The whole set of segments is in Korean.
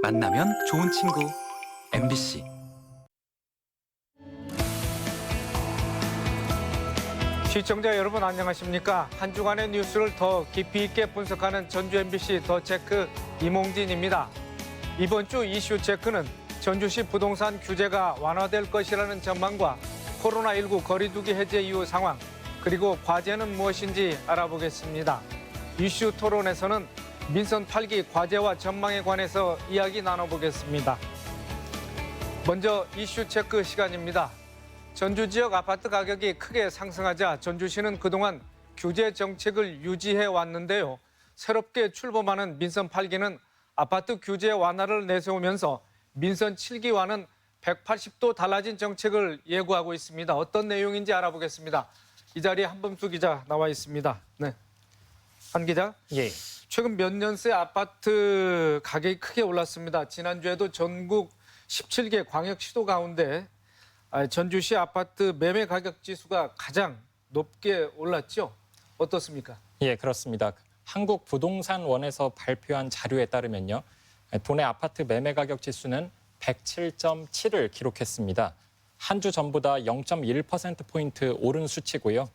만나면 좋은 친구 MBC. 시청자 여러분 안녕하십니까? 한 주간의 뉴스를 더 깊이 있게 분석하는 전주 MBC 더 체크 이몽진입니다. 이번 주 이슈 체크는 전주시 부동산 규제가 완화될 것이라는 전망과 코로나19 거리두기 해제 이후 상황, 그리고 과제는 무엇인지 알아보겠습니다. 이슈 토론에서는 민선 8기 과제와 전망에 관해서 이야기 나눠보겠습니다. 먼저 이슈 체크 시간입니다. 전주 지역 아파트 가격이 크게 상승하자 전주시는 그동안 규제 정책을 유지해 왔는데요. 새롭게 출범하는 민선 8기는 아파트 규제 완화를 내세우면서 민선 7기와는 180도 달라진 정책을 예고하고 있습니다. 어떤 내용인지 알아보겠습니다. 이 자리에 한범수 기자 나와 있습니다. 네, 한 기자. 예. 최근 몇 년 새 아파트 가격이 크게 올랐습니다. 지난주에도 전국 17개 광역시도 가운데 전주시 아파트 매매 가격 지수가 가장 높게 올랐죠? 어떻습니까? 예, 그렇습니다. 한국부동산원에서 발표한 자료에 따르면요. 도내 아파트 매매 가격 지수는 107.7을 기록했습니다. 한 주 전보다 0.1%포인트 오른 수치고요.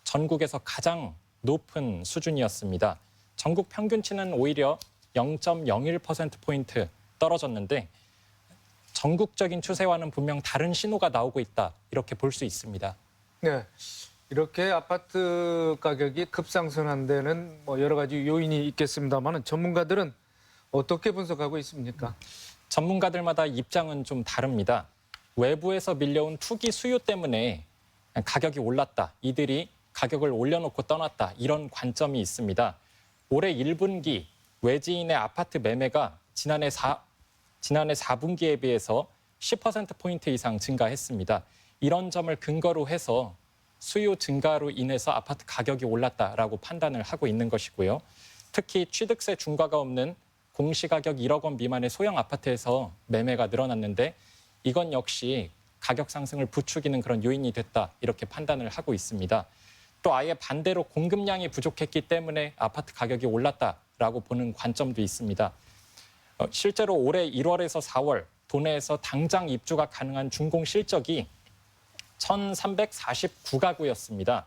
전국에서 가장 높은 수준이었습니다. 전국 평균치는 오히려 0.01%포인트 떨어졌는데 전국적인 추세와는 분명 다른 신호가 나오고 있다, 이렇게 볼 수 있습니다. 네, 이렇게 아파트 가격이 급상승한 데는 여러 가지 요인이 있겠습니다만 전문가들은 어떻게 분석하고 있습니까? 전문가들마다 입장은 좀 다릅니다. 외부에서 밀려온 투기 수요 때문에 가격이 올랐다, 이들이 가격을 올려놓고 떠났다, 이런 관점이 있습니다. 올해 1분기 외지인의 아파트 매매가 지난해 4분기에 비해서 10%포인트 이상 증가했습니다. 이런 점을 근거로 해서 수요 증가로 인해서 아파트 가격이 올랐다라고 판단을 하고 있는 것이고요. 특히 취득세 중과가 없는 공시가격 1억 원 미만의 소형 아파트에서 매매가 늘어났는데 이건 역시 가격 상승을 부추기는 그런 요인이 됐다, 이렇게 판단을 하고 있습니다. 또 아예 반대로 공급량이 부족했기 때문에 아파트 가격이 올랐다라고 보는 관점도 있습니다. 실제로 올해 1월에서 4월 도내에서 당장 입주가 가능한 준공 실적이 1,349가구였습니다.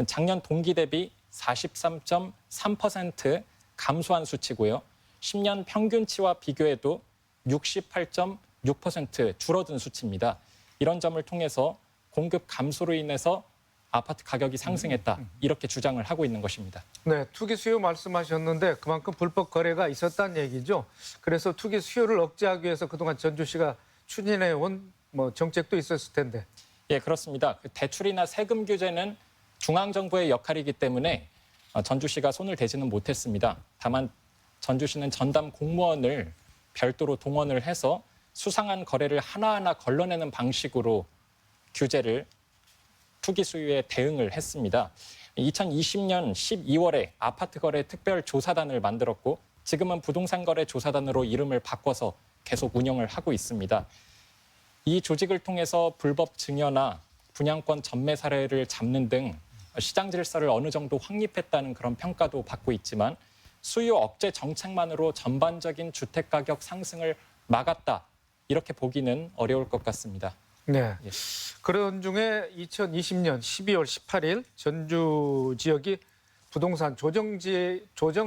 작년 동기 대비 43.3% 감소한 수치고요. 10년 평균치와 비교해도 68.6% 줄어든 수치입니다. 이런 점을 통해서 공급 감소로 인해서 아파트 가격이 상승했다, 이렇게 주장을 하고 있는 것입니다. 네, 투기 수요 말씀하셨는데 그만큼 불법 거래가 있었다는 얘기죠. 그래서 투기 수요를 억제하기 위해서 그동안 전주시가 추진해온 정책도 있었을 텐데. 예, 그렇습니다. 대출이나 세금 규제는 중앙정부의 역할이기 때문에 전주시가 손을 대지는 못했습니다. 다만 전주시는 전담 공무원을 별도로 동원을 해서 수상한 거래를 하나하나 걸러내는 방식으로 규제를 투기 수요에 대응을 했습니다. 2020년 12월에 아파트 거래 특별 조사단을 만들었고 지금은 부동산 거래 조사단으로 이름을 바꿔서 계속 운영을 하고 있습니다. 이 조직을 통해서 불법 증여나 분양권 전매 사례를 잡는 등 시장 질서를 어느 정도 확립했다는 그런 평가도 받고 있지만 수요 억제 정책만으로 전반적인 주택 가격 상승을 막았다, 이렇게 보기는 어려울 것 같습니다. 네. 예. 그런 중에 2020년 12월 18일 전주 지역이 부동산 조정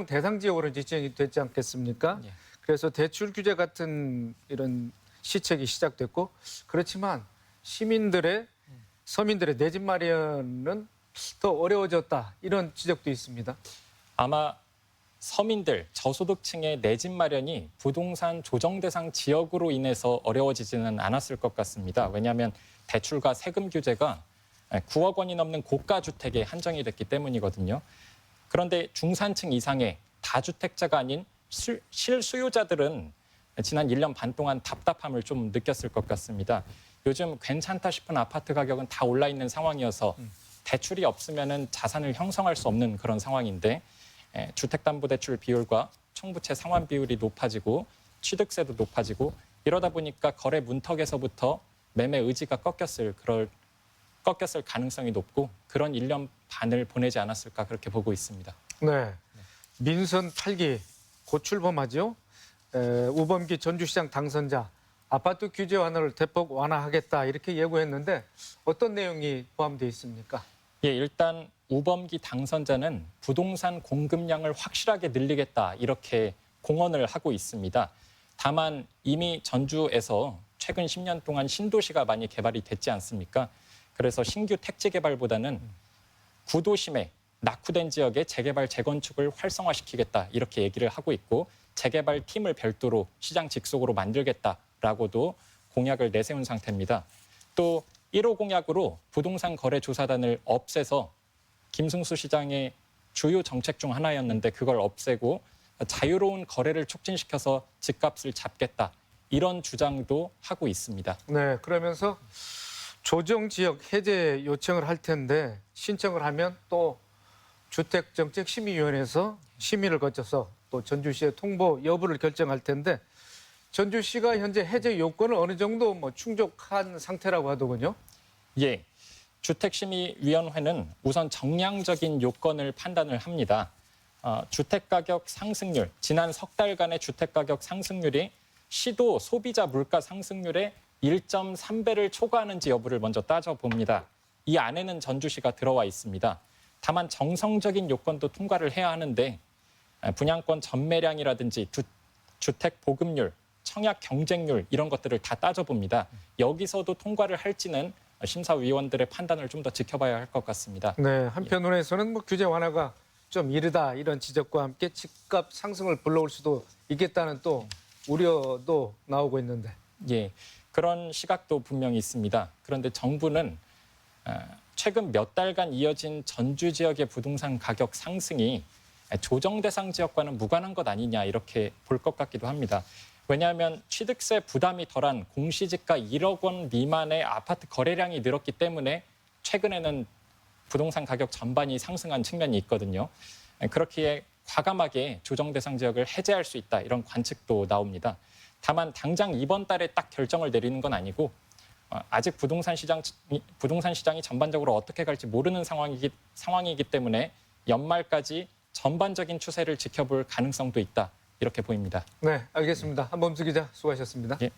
대상 지역으로 지정이 됐지 않겠습니까? 예. 그래서 대출 규제 같은 이런 시책이 시작됐고, 그렇지만 서민들의 내 집 마련은 더 어려워졌다, 이런 지적도 있습니다. 아마 서민들, 저소득층의 내 집 마련이 부동산 조정 대상 지역으로 인해서 어려워지지는 않았을 것 같습니다. 왜냐하면 대출과 세금 규제가 9억 원이 넘는 고가 주택에 한정이 됐기 때문이거든요. 그런데 중산층 이상의 다주택자가 아닌 실수요자들은 지난 1년 반 동안 답답함을 좀 느꼈을 것 같습니다. 요즘 괜찮다 싶은 아파트 가격은 다 올라 있는 상황이어서 대출이 없으면 자산을 형성할 수 없는 그런 상황인데 주택담보대출 비율과 총부채 상환 비율이 높아지고 취득세도 높아지고 이러다 보니까 거래 문턱에서부터 매매 의지가 꺾였을 가능성이 높고 그런 1년 반을 보내지 않았을까, 그렇게 보고 있습니다. 네, 민선 8기 곧 출범하죠. 우범기 전주시장 당선자 아파트 규제 완화를 대폭 완화하겠다 이렇게 예고했는데 어떤 내용이 포함되어 있습니까? 예, 일단 우범기 당선자는 부동산 공급량을 확실하게 늘리겠다 이렇게 공언을 하고 있습니다. 다만 이미 전주에서 최근 10년 동안 신도시가 많이 개발이 됐지 않습니까? 그래서 신규 택지 개발보다는 구도심에 낙후된 지역의 재개발, 재건축을 활성화시키겠다 이렇게 얘기를 하고 있고 재개발 팀을 별도로 시장 직속으로 만들겠다라고도 공약을 내세운 상태입니다. 또 1호 공약으로 부동산 거래 조사단을 없애서 김승수 시장의 주요 정책 중 하나였는데 그걸 없애고 자유로운 거래를 촉진시켜서 집값을 잡겠다 이런 주장도 하고 있습니다. 네, 그러면서 조정지역 해제 요청을 할 텐데 신청을 하면 또 주택정책심의위원회에서 심의를 거쳐서 또 전주시의 통보 여부를 결정할 텐데 전주시가 현재 해제 요건을 어느 정도 충족한 상태라고 하더군요. 예, 주택심의위원회는 우선 정량적인 요건을 판단을 합니다. 주택가격 상승률, 지난 석 달간의 주택가격 상승률이 시도 소비자 물가 상승률의 1.3배를 초과하는지 여부를 먼저 따져봅니다. 이 안에는 전주시가 들어와 있습니다. 다만 정성적인 요건도 통과를 해야 하는데 분양권 전매량이라든지 주택 보급률, 청약 경쟁률 이런 것들을 다 따져봅니다. 여기서도 통과를 할지는 심사위원들의 판단을 좀 더 지켜봐야 할 것 같습니다. 네, 한편으로는 규제 완화가 좀 이르다 이런 지적과 함께 집값 상승을 불러올 수도 있겠다는 또 우려도 나오고 있는데. 예, 그런 시각도 분명히 있습니다. 그런데 정부는 최근 몇 달간 이어진 전주 지역의 부동산 가격 상승이 조정 대상 지역과는 무관한 것 아니냐 이렇게 볼 것 같기도 합니다. 왜냐하면 취득세 부담이 덜한 공시지가 1억 원 미만의 아파트 거래량이 늘었기 때문에 최근에는 부동산 가격 전반이 상승한 측면이 있거든요. 그렇기에 과감하게 조정 대상 지역을 해제할 수 있다 이런 관측도 나옵니다. 다만 당장 이번 달에 딱 결정을 내리는 건 아니고 아직 부동산 시장이 전반적으로 어떻게 갈지 모르는 상황이기 때문에 연말까지 전반적인 추세를 지켜볼 가능성도 있다 이렇게 보입니다. 네, 알겠습니다. 한범수 기자 수고하셨습니다. 예.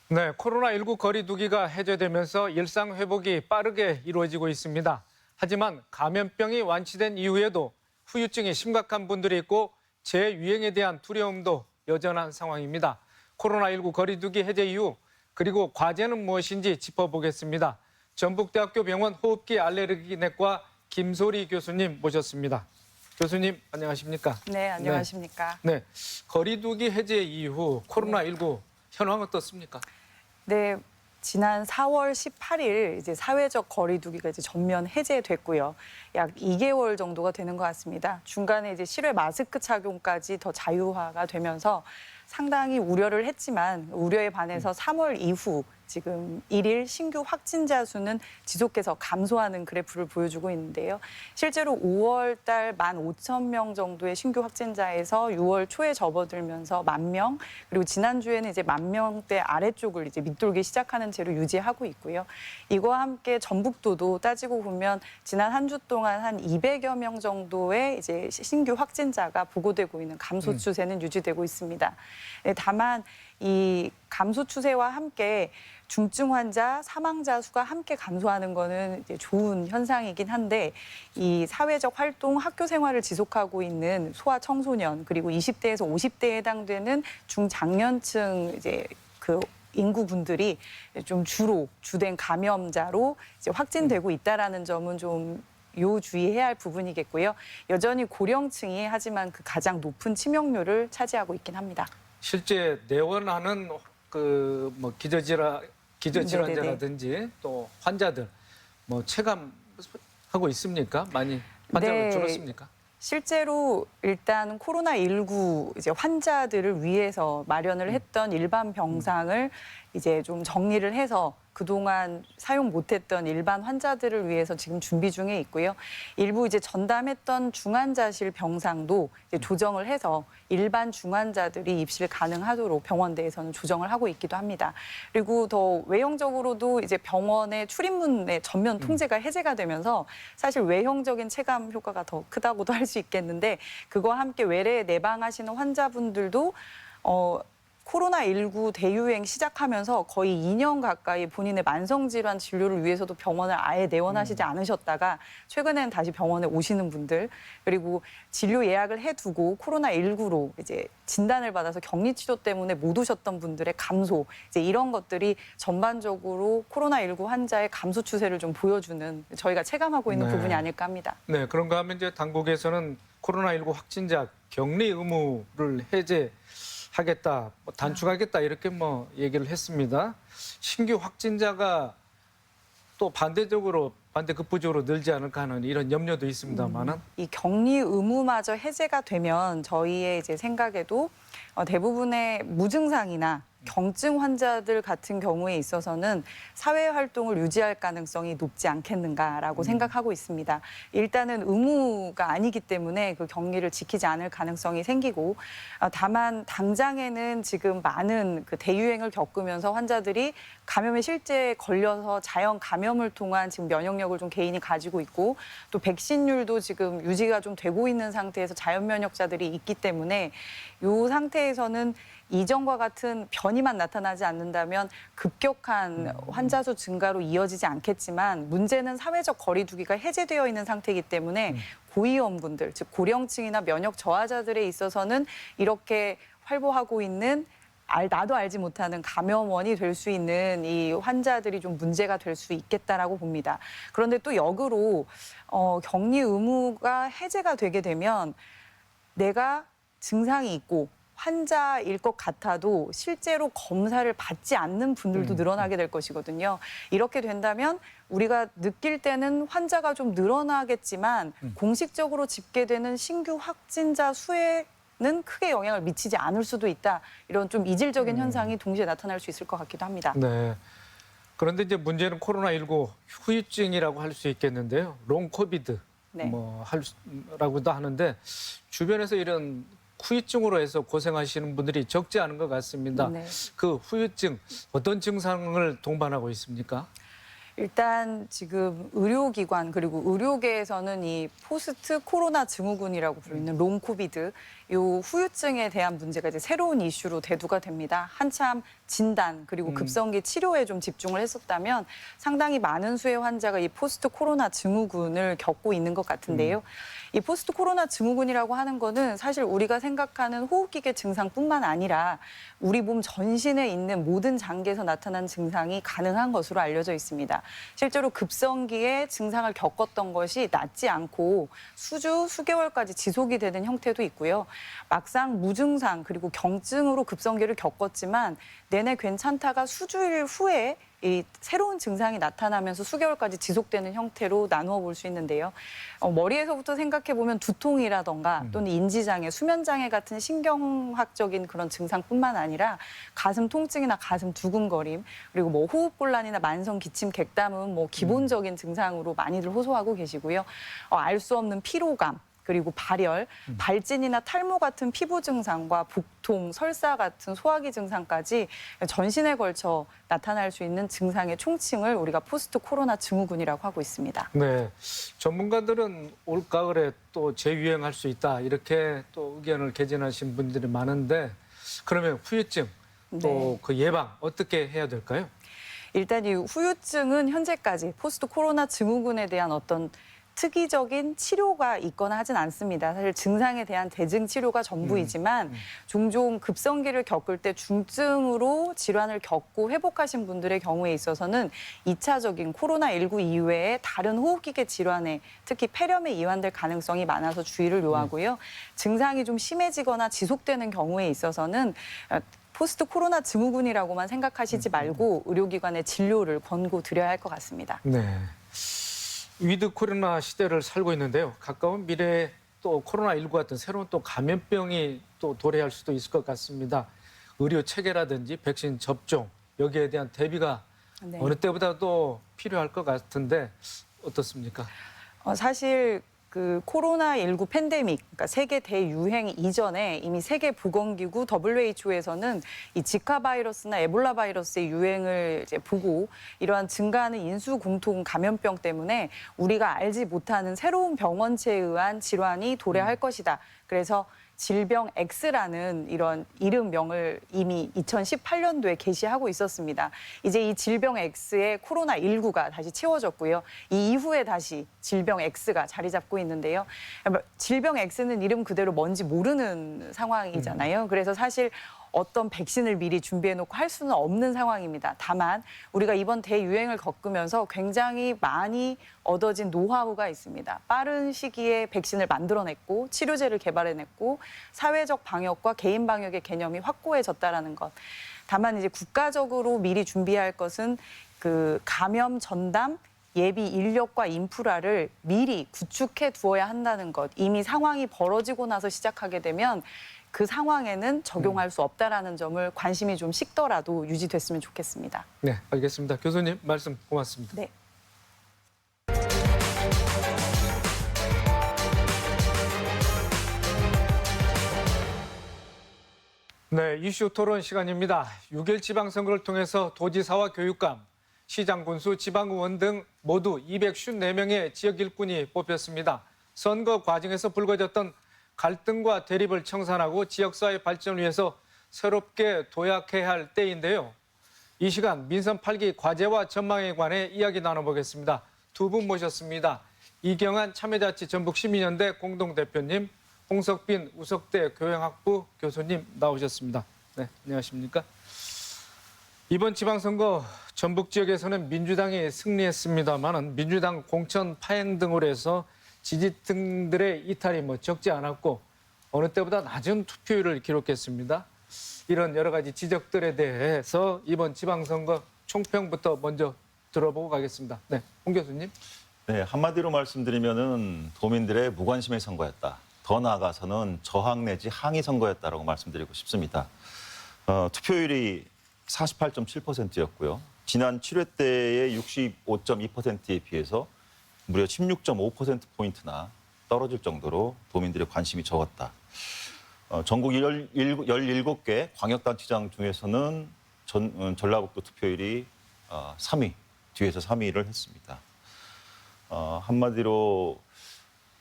네, 코로나19 거리 두기가 해제되면서 일상 회복이 빠르게 이루어지고 있습니다. 하지만 감염병이 완치된 이후에도 후유증이 심각한 분들이 있고 재유행에 대한 두려움도 여전한 상황입니다. 코로나19 거리 두기 해제 이후 그리고 과제는 무엇인지 짚어보겠습니다. 전북대학교 병원 호흡기 알레르기내과 김소리 교수님 모셨습니다. 교수님 안녕하십니까? 네, 안녕하십니까? 네, 거리 두기 해제 이후 코로나19 현황 어떻습니까? 네, 지난 4월 18일 이제 사회적 거리 두기가 이제 전면 해제됐고요. 약 2개월 정도가 되는 것 같습니다. 중간에 이제 실외 마스크 착용까지 더 자유화가 되면서 상당히 우려를 했지만 우려에 반해서 3월 이후 지금 1일 신규 확진자 수는 지속해서 감소하는 그래프를 보여주고 있는데요. 실제로 5월 달 15,000명 정도의 신규 확진자에서 6월 초에 접어들면서 10,000명, 그리고 지난주에는 이제 10,000명대 아래쪽을 이제 밑돌기 시작하는 채로 유지하고 있고요. 이와 함께 전북도도 따지고 보면 지난 한 주 동안 한 200여 명 정도의 이제 신규 확진자가 보고되고 있는 감소 추세는 유지되고 있습니다. 네, 다만 이 감소 추세와 함께 중증 환자, 사망자 수가 함께 감소하는 거는 이제 좋은 현상이긴 한데 이 사회적 활동, 학교 생활을 지속하고 있는 소아 청소년 그리고 20대에서 50대에 해당되는 중장년층 이제 그 인구분들이 좀 주로 주된 감염자로 이제 확진되고 있다라는 점은 좀 요주의해야 할 부분이겠고요. 여전히 고령층이 하지만 그 가장 높은 치명률을 차지하고 있긴 합니다. 실제 내원하는 기저질환자라든지 또 환자들 체감하고 있습니까? 많이 환자가 줄었습니까? 실제로 일단 코로나19 이제 환자들을 위해서 마련을 했던 일반 병상을 이제 좀 정리를 해서 그동안 사용 못했던 일반 환자들을 위해서 지금 준비 중에 있고요. 일부 이제 전담했던 중환자실 병상도 이제 조정을 해서 일반 중환자들이 입실 가능하도록 병원대에서는 조정을 하고 있기도 합니다. 그리고 더 외형적으로도 이제 병원의 출입문의 전면 통제가 해제가 되면서 사실 외형적인 체감 효과가 더 크다고도 할 수 있겠는데 그거와 함께 외래에 내방하시는 환자분들도 코로나19 대유행 시작하면서 거의 2년 가까이 본인의 만성질환 진료를 위해서도 병원을 아예 내원하시지 않으셨다가 최근에는 다시 병원에 오시는 분들 그리고 진료 예약을 해두고 코로나19로 이제 진단을 받아서 격리 치료 때문에 못 오셨던 분들의 감소 이제 이런 것들이 전반적으로 코로나19 환자의 감소 추세를 좀 보여주는 저희가 체감하고 있는 네. 부분이 아닐까 합니다. 네, 그런가 하면 이제 당국에서는 코로나19 확진자 격리 의무를 해제하겠다, 단축하겠다 이렇게 얘기를 했습니다. 신규 확진자가 또 반대급부적으로 늘지 않을까 하는 이런 염려도 있습니다만은 이 격리 의무마저 해제가 되면 저희의 이제 생각에도 대부분의 무증상이나 경증 환자들 같은 경우에 있어서는 사회 활동을 유지할 가능성이 높지 않겠는가라고 생각하고 있습니다. 일단은 의무가 아니기 때문에 그 격리를 지키지 않을 가능성이 생기고 다만 당장에는 지금 많은 그 대유행을 겪으면서 환자들이 감염에 실제 걸려서 자연 감염을 통한 지금 면역력을 좀 개인이 가지고 있고 또 백신율도 지금 유지가 좀 되고 있는 상태에서 자연 면역자들이 있기 때문에 이 상태에서는 이전과 같은 변이만 나타나지 않는다면 급격한 환자 수 증가로 이어지지 않겠지만 문제는 사회적 거리 두기가 해제되어 있는 상태이기 때문에 고위험군들, 즉 고령층이나 면역 저하자들에 있어서는 이렇게 활보하고 있는 나도 알지 못하는 감염원이 될 수 있는 이 환자들이 좀 문제가 될 수 있겠다라고 봅니다. 그런데 또 역으로 격리 의무가 해제가 되게 되면 내가 증상이 있고 환자일 것 같아도 실제로 검사를 받지 않는 분들도 늘어나게 될 것이거든요. 이렇게 된다면 우리가 느낄 때는 환자가 좀 늘어나겠지만 공식적으로 집계되는 신규 확진자 수에는 크게 영향을 미치지 않을 수도 있다. 이런 좀 이질적인 현상이 동시에 나타날 수 있을 것 같기도 합니다. 네. 그런데 이제 문제는 코로나19 후유증이라고 할 수 있겠는데요. 롱 코비드 네. 라고도 하는데 주변에서 이런 후유증으로 해서 고생하시는 분들이 적지 않은 것 같습니다. 네. 그 후유증 어떤 증상을 동반하고 있습니까? 일단 지금 의료기관 그리고 의료계에서는 이 포스트 코로나 증후군이라고 부르는 롱 코비드 이 후유증에 대한 문제가 이제 새로운 이슈로 대두가 됩니다. 한참 진단 그리고 급성기 치료에 좀 집중을 했었다면 상당히 많은 수의 환자가 이 포스트 코로나 증후군을 겪고 있는 것 같은데요. 이 포스트 코로나 증후군이라고 하는 거는 사실 우리가 생각하는 호흡기계 증상뿐만 아니라 우리 몸 전신에 있는 모든 장기에서 나타난 증상이 가능한 것으로 알려져 있습니다. 실제로 급성기에 증상을 겪었던 것이 낫지 않고 수개월까지 지속이 되는 형태도 있고요. 막상 무증상 그리고 경증으로 급성기를 겪었지만 내내 괜찮다가 수주일 후에 이 새로운 증상이 나타나면서 수개월까지 지속되는 형태로 나누어 볼 수 있는데요. 머리에서부터 생각해 보면 두통이라던가 또는 인지장애, 수면장애 같은 신경학적인 그런 증상뿐만 아니라 가슴 통증이나 가슴 두근거림 그리고 호흡곤란이나 만성 기침, 객담은 기본적인 증상으로 많이들 호소하고 계시고요. 알 수 없는 피로감. 그리고 발열, 발진이나 탈모 같은 피부 증상과 복통, 설사 같은 소화기 증상까지 전신에 걸쳐 나타날 수 있는 증상의 총칭을 우리가 포스트 코로나 증후군이라고 하고 있습니다. 네, 전문가들은 올가을에 또 재유행할 수 있다 이렇게 또 의견을 개진하신 분들이 많은데 그러면 후유증 또 그 예방 어떻게 해야 될까요? 일단 이 후유증은 현재까지 포스트 코로나 증후군에 대한 어떤 특이적인 치료가 있거나 하진 않습니다. 사실 증상에 대한 대증 치료가 전부이지만 종종 급성기를 겪을 때 중증으로 질환을 겪고 회복하신 분들의 경우에 있어서는 2차적인 코로나19 이외에 다른 호흡기계 질환에 특히 폐렴에 이완될 가능성이 많아서 주의를 요하고요. 증상이 좀 심해지거나 지속되는 경우에 있어서는 포스트 코로나 증후군이라고만 생각하시지 말고 의료기관의 진료를 권고드려야 할 것 같습니다. 네. 위드 코로나 시대를 살고 있는데요. 가까운 미래에 또 코로나19 같은 새로운 또 감염병이 또 도래할 수도 있을 것 같습니다. 의료 체계라든지 백신 접종 여기에 대한 대비가 네. 어느 때보다도 필요할 것 같은데 어떻습니까? 사실 그 코로나19 팬데믹, 그러니까 세계 대유행 이전에 이미 세계보건기구 WHO에서는 이 지카 바이러스나 에볼라 바이러스의 유행을 이제 보고 이러한 증가하는 인수공통 감염병 때문에 우리가 알지 못하는 새로운 병원체에 의한 질환이 도래할 것이다. 그래서 질병 X라는 이런 이름명을 이미 2018년도에 게시하고 있었습니다. 이제 이 질병 X에 코로나19가 다시 채워졌고요. 이 이후에 다시 질병 X가 자리 잡고 있는데요. 질병 X는 이름 그대로 뭔지 모르는 상황이잖아요. 그래서 사실 어떤 백신을 미리 준비해놓고 할 수는 없는 상황입니다. 다만 우리가 이번 대유행을 겪으면서 굉장히 많이 얻어진 노하우가 있습니다. 빠른 시기에 백신을 만들어냈고 치료제를 개발해냈고 사회적 방역과 개인 방역의 개념이 확고해졌다라는 것. 다만 이제 국가적으로 미리 준비할 것은 그 감염 전담 예비 인력과 인프라를 미리 구축해 두어야 한다는 것. 이미 상황이 벌어지고 나서 시작하게 되면 그 상황에는 적용할 수 없다라는 점을 관심이 좀 식더라도 유지됐으면 좋겠습니다. 네, 알겠습니다. 교수님 말씀 고맙습니다. 네. 네, 이슈 토론 시간입니다. 6일 지방선거를 통해서 도지사와 교육감, 시장, 군수, 지방의원 등 모두 254명의 지역 일꾼이 뽑혔습니다. 선거 과정에서 불거졌던 갈등과 대립을 청산하고 지역사회 발전을 위해서 새롭게 도약해야 할 때인데요. 이 시간 민선 8기 과제와 전망에 관해 이야기 나눠보겠습니다. 두 분 모셨습니다. 이경한 참여자치 전북시민연대 공동대표님, 홍석빈 우석대 교양학부 교수님 나오셨습니다. 네, 안녕하십니까? 이번 지방선거 전북 지역에서는 민주당이 승리했습니다만 민주당 공천 파행 등으로 해서 지지 등들의 이탈이 적지 않았고 어느 때보다 낮은 투표율을 기록했습니다. 이런 여러 가지 지적들에 대해서 이번 지방선거 총평부터 먼저 들어보고 가겠습니다. 네, 홍 교수님. 네, 한마디로 말씀드리면은 도민들의 무관심의 선거였다. 더 나아가서는 저항 내지 항의 선거였다라고 말씀드리고 싶습니다. 투표율이 48.7%였고요. 지난 7회 때의 65.2%에 비해서 무려 16.5%포인트나 떨어질 정도로 도민들의 관심이 적었다. 전국 17개 광역단체장 중에서는 전라북도 투표율이 3위, 뒤에서 3위를 했습니다. 한마디로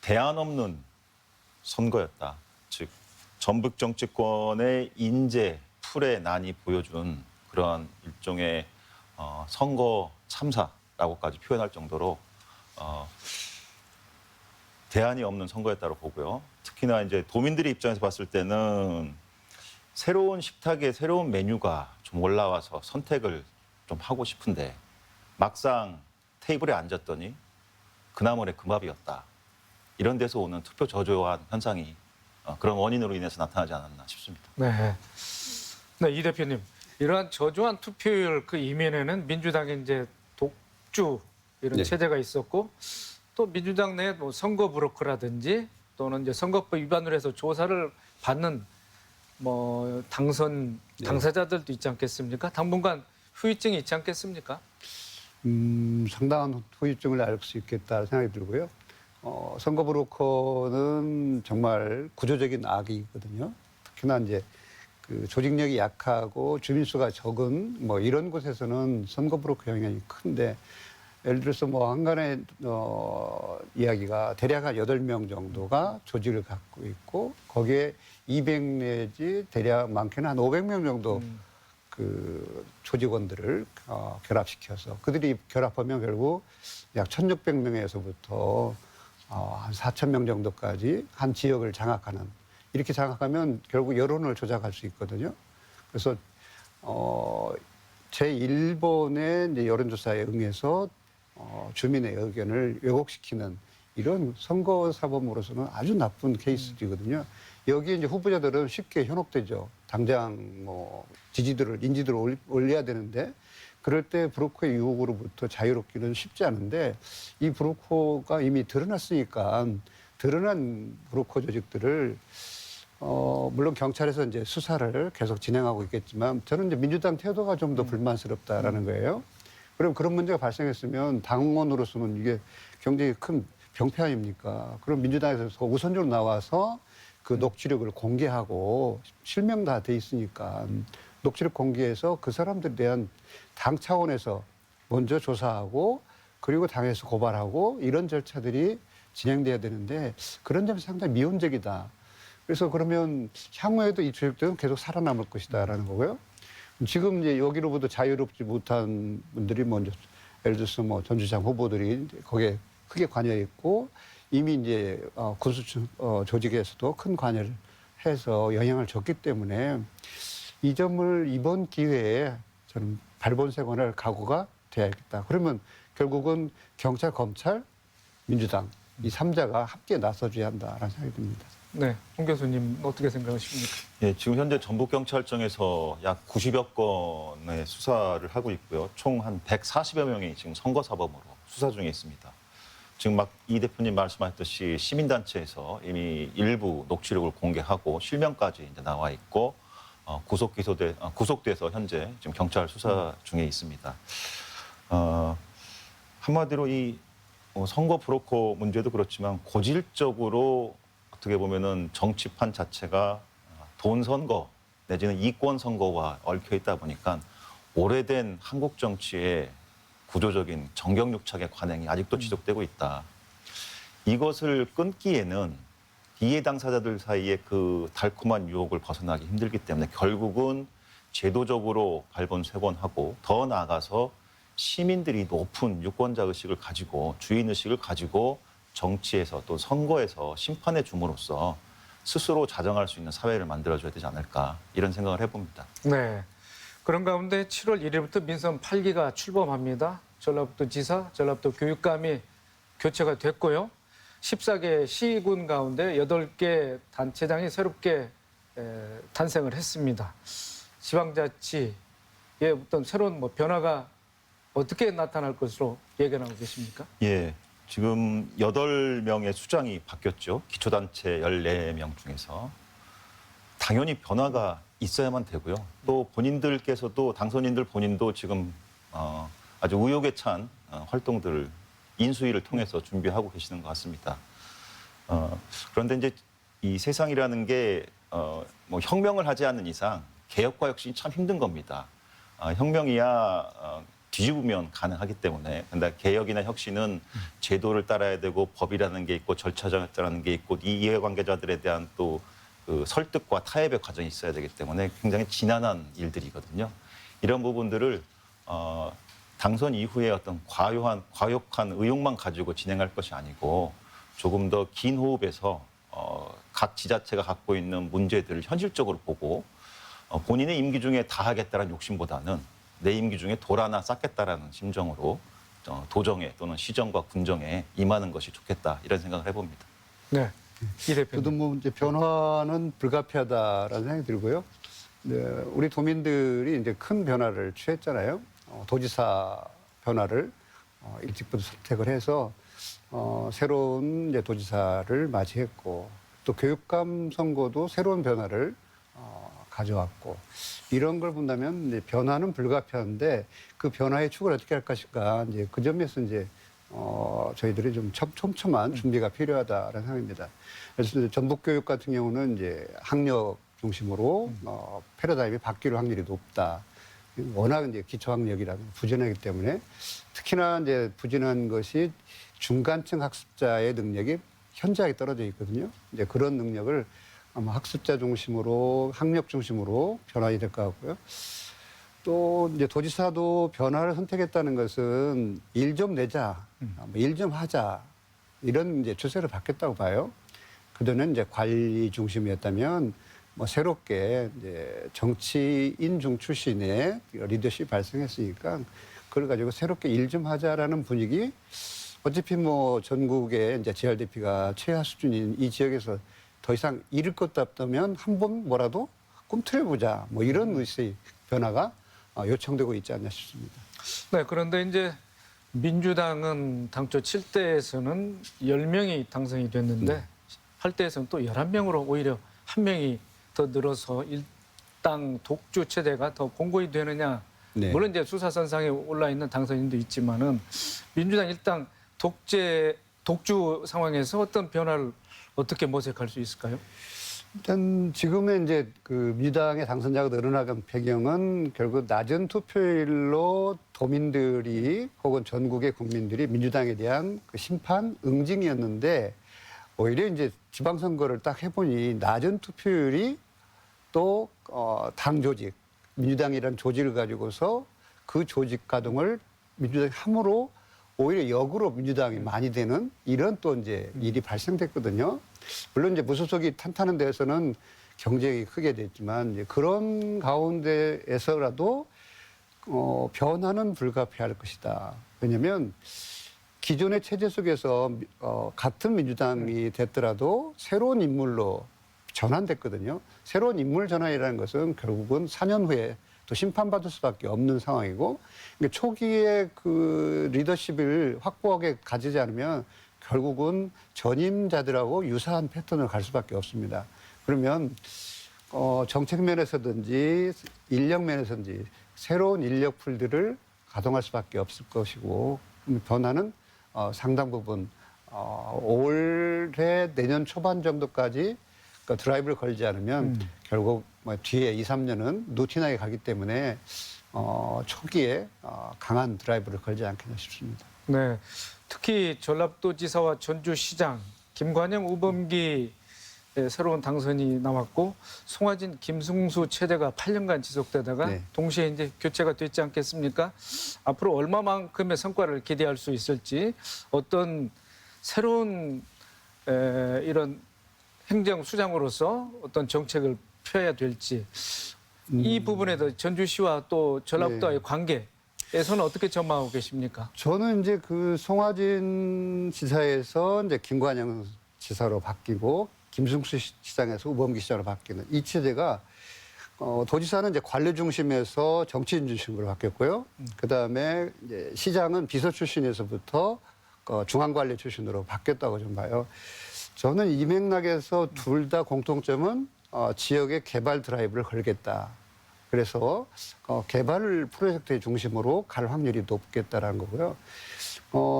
대안 없는 선거였다. 즉 전북 정치권의 인재, 풀의 난이 보여준 그러한 일종의 선거 참사라고까지 표현할 정도로 대안이 없는 선거였다고 보고요. 특히나 이제 도민들의 입장에서 봤을 때는 새로운 식탁에 새로운 메뉴가 좀 올라와서 선택을 좀 하고 싶은데 막상 테이블에 앉았더니 그나물의 금밥이었다. 이런 데서 오는 투표 저조한 현상이 그런 원인으로 인해서 나타나지 않았나 싶습니다. 네, 네, 이 대표님. 이러한 저조한 투표율 그 이면에는 민주당의 이제 독주 이런 네. 체제가 있었고 또 민주당 내 선거 브로커라든지 또는 이제 선거법 위반으로 해서 조사를 받는 당선 당사자들도 있지 않겠습니까? 당분간 후유증이 있지 않겠습니까? 상당한 후유증을 알 수 있겠다 생각이 들고요. 선거 브로커는 정말 구조적인 악이거든요. 특히나 이제 그 조직력이 약하고 주민수가 적은 이런 곳에서는 선거 브로커 영향이 큰데 예를 들어서 한간의 이야기가 대략 한 8명 정도가 조직을 갖고 있고 거기에 200 내지 대략 많게는 한 500명 정도 그 조직원들을 결합시켜서 그들이 결합하면 결국 약 1,600명에서부터 한 4,000명 정도까지 한 지역을 장악하는 이렇게 장악하면 결국 여론을 조작할 수 있거든요. 그래서 제1번의 이제 여론조사에 응해서 주민의 의견을 왜곡시키는 이런 선거 사범으로서는 아주 나쁜 케이스이거든요. 여기에 이제 후보자들은 쉽게 현혹되죠. 당장 인지도를 올려야 되는데 그럴 때 브로커의 유혹으로부터 자유롭기는 쉽지 않은데 이 브로커가 이미 드러났으니까 드러난 브로커 조직들을 물론 경찰에서 이제 수사를 계속 진행하고 있겠지만 저는 이제 민주당 태도가 좀 더 불만스럽다라는 거예요. 그럼 그런 문제가 발생했으면 당원으로서는 이게 굉장히 큰 병폐 아닙니까? 그럼 민주당에서 우선적으로 나와서 그 녹취록을 공개하고 실명 다 돼 있으니까 녹취록 공개해서 그 사람들에 대한 당 차원에서 먼저 조사하고 그리고 당에서 고발하고 이런 절차들이 진행돼야 되는데 그런 점이 상당히 미온적이다. 그래서 그러면 향후에도 이 조직들은 계속 살아남을 것이다라는 거고요. 지금 이제 여기로부터 자유롭지 못한 분들이 먼저 예를 들어서 뭐 전주장 후보들이 거기에 크게 관여했고 이미 이제 군수 조직에서도 큰 관여를 해서 영향을 줬기 때문에 이 점을 이번 기회에 저는 발본색원할 각오가 돼야겠다. 그러면 결국은 경찰, 검찰, 민주당 이 3자가 함께 나서줘야 한다라는 생각이 듭니다. 네, 홍 교수님 어떻게 생각하십니까? 예, 지금 현재 전북경찰청에서 약 90여 건의 수사를 하고 있고요. 총 한 140여 명이 지금 선거사범으로 수사 중에 있습니다. 지금 막 이 대표님 말씀하셨듯이 시민단체에서 이미 일부 녹취록을 공개하고 실명까지 이제 나와 있고 구속돼서 현재 지금 경찰 수사 중에 있습니다. 한마디로 이 선거 브로커 문제도 그렇지만 고질적으로 어떻게 보면은 정치판 자체가 돈 선거 내지는 이권 선거와 얽혀 있다 보니까 오래된 한국 정치의 구조적인 정경유착의 관행이 아직도 지속되고 있다. 이것을 끊기에는 이해 당사자들 사이에 그 달콤한 유혹을 벗어나기 힘들기 때문에 결국은 제도적으로 발본색원하고 더 나아가서 시민들이 높은 유권자 의식을 가지고 주인 의식을 가지고 정치에서 또 선거에서 심판의 줌으로써 스스로 자정할 수 있는 사회를 만들어줘야 되지 않을까 이런 생각을 해봅니다. 네. 그런 가운데 7월 1일부터 민선 8기가 출범합니다. 전라북도 지사, 전라북도 교육감이 교체가 됐고요. 14개 시군 가운데 8개 단체장이 새롭게 탄생을 했습니다. 지방자치의 어떤 새로운 변화가 어떻게 나타날 것으로 예견하고 계십니까? 예, 지금 8명의 수장이 바뀌었죠. 기초단체 14명 중에서. 당연히 변화가 있어야만 되고요. 또 본인들께서도 당선인들 본인도 지금 아주 의욕에 찬 활동들을 인수위를 통해서 준비하고 계시는 것 같습니다. 그런데 이제 이 세상이라는 게 뭐 혁명을 하지 않는 이상 개혁과 혁신이 참 힘든 겁니다. 혁명이야 뒤집으면 가능하기 때문에. 근데 개혁이나 혁신은 제도를 따라야 되고 법이라는 게 있고 절차라는 게 있고 이 이해관계자들에 대한 또 그 설득과 타협의 과정이 있어야 되기 때문에 굉장히 지난한 일들이거든요. 이런 부분들을 당선 이후에 어떤 과욕한 의욕만 가지고 진행할 것이 아니고 조금 더 긴 호흡에서 각 지자체가 갖고 있는 문제들을 현실적으로 보고 본인의 임기 중에 다 하겠다는 욕심보다는 내 임기 중에 돌 하나 쌓겠다라는 심정으로 도정에 또는 시정과 군정에 임하는 것이 좋겠다 이런 생각을 해봅니다. 네, 이 대표님. 저도 뭐 이제 변화는 불가피하다라는 생각이 들고요. 네, 우리 도민들이 이제 큰 변화를 취했잖아요. 도지사 변화를 일찍부터 선택을 해서 새로운 이제 도지사를 맞이했고 또 교육감 선거도 새로운 변화를 가져왔고 이런 걸 본다면 이제 변화는 불가피한데 그 변화의 축을 어떻게 할 것인가 이제 그 점에서 이제 저희들이 좀 촘촘한 준비가 필요하다라는 생각입니다. 그래서 이제 전북교육 같은 경우는 이제 학력 중심으로 패러다임이 바뀔 확률이 높다. 워낙 이제 기초학력이라는 부진하기 때문에 특히나 이제 부진한 것이 중간층 학습자의 능력이 현저하게 떨어져 있거든요. 이제 그런 능력을 아마 학습자 중심으로 학력 중심으로 변화가 될 것 같고요. 또 이제 도지사도 변화를 선택했다는 것은 일 좀 내자, 일 좀 하자 이런 이제 추세를 받겠다고 봐요. 그전에는 이제 관리 중심이었다면 뭐 새롭게 이제 정치인 중 출신의 리더십이 발생했으니까 그걸 가지고 새롭게 일 좀 하자라는 분위기. 어차피 뭐 전국에 이제 JRDP가 최하 수준인 이 지역에서 더 이상 잃을 것도 없다면 한번 뭐라도 꿈틀어보자. 뭐 이런 의식 변화가 요청되고 있지 않나 싶습니다. 네, 그런데 이제 민주당은 당초 7대에서는 10명이 당선이 됐는데 8대에서는 또 11명으로 오히려 한 명이 더 늘어서 일당 독주 체제가 더 공고히 되느냐. 네. 물론 이제 수사선상에 올라 있는 당선인도 있지만은 민주당 일당 독주 상황에서 어떤 변화를 어떻게 모색할 수 있을까요? 일단 지금의 이제 그 민주당의 당선자가 늘어나간 배경은 결국 낮은 투표율로 도민들이 혹은 전국의 국민들이 민주당에 대한 그 심판, 응징이었는데 오히려 이제 지방선거를 딱 해보니 낮은 투표율이 또 당 조직, 민주당이라는 조직을 가지고서 그 조직 가동을 민주당이 함으로 오히려 역으로 민주당이 많이 되는 이런 또 이제 일이 발생됐거든요. 물론 이제 무소속이 탄탄한 데에서는 경쟁이 크게 됐지만 이제 그런 가운데에서라도 변화는 불가피할 것이다. 왜냐하면 기존의 체제 속에서 같은 민주당이 됐더라도 새로운 인물로 전환됐거든요. 새로운 인물 전환이라는 것은 결국은 4년 후에 또 심판받을 수밖에 없는 상황이고 그러니까 초기에 그 리더십을 확고하게 가지지 않으면 결국은 전임자들하고 유사한 패턴을 갈 수밖에 없습니다. 그러면 정책 면에서든지 인력 면에서든지 새로운 인력 풀들을 가동할 수밖에 없을 것이고 변화는 상당 부분 올해 내년 초반 정도까지 드라이브를 걸지 않으면 결국 뒤에 2, 3년은 루틴하게 가기 때문에 초기에 강한 드라이브를 걸지 않겠나 싶습니다. 네, 특히 전라도지사와 전주시장 김관영, 우범기 새로운 당선이 나왔고 송하진, 김승수 체제가 8년간 지속되다가 네. 동시에 이제 교체가 됐지 않겠습니까? 앞으로 얼마만큼의 성과를 기대할 수 있을지 어떤 새로운 이런 행정수장으로서 어떤 정책을 펴야 될지 이 부분에도 전주시와 또 전라북도와의 네. 관계에서는 어떻게 전망하고 계십니까? 저는 이제 그 송하진 지사에서 이제 김관영 지사로 바뀌고 김승수 시장에서 우범기 시장으로 바뀌는 이 체제가 도지사는 이제 관료 중심에서 정치인 중심으로 바뀌었고요. 그 다음에 이제 시장은 비서 출신에서부터 중앙관리 출신으로 바뀌었다고 좀 봐요. 저는 이 맥락에서 둘 다 공통점은 지역의 개발 드라이브를 걸겠다. 그래서 개발 프로젝트의 중심으로 갈 확률이 높겠다라는 거고요.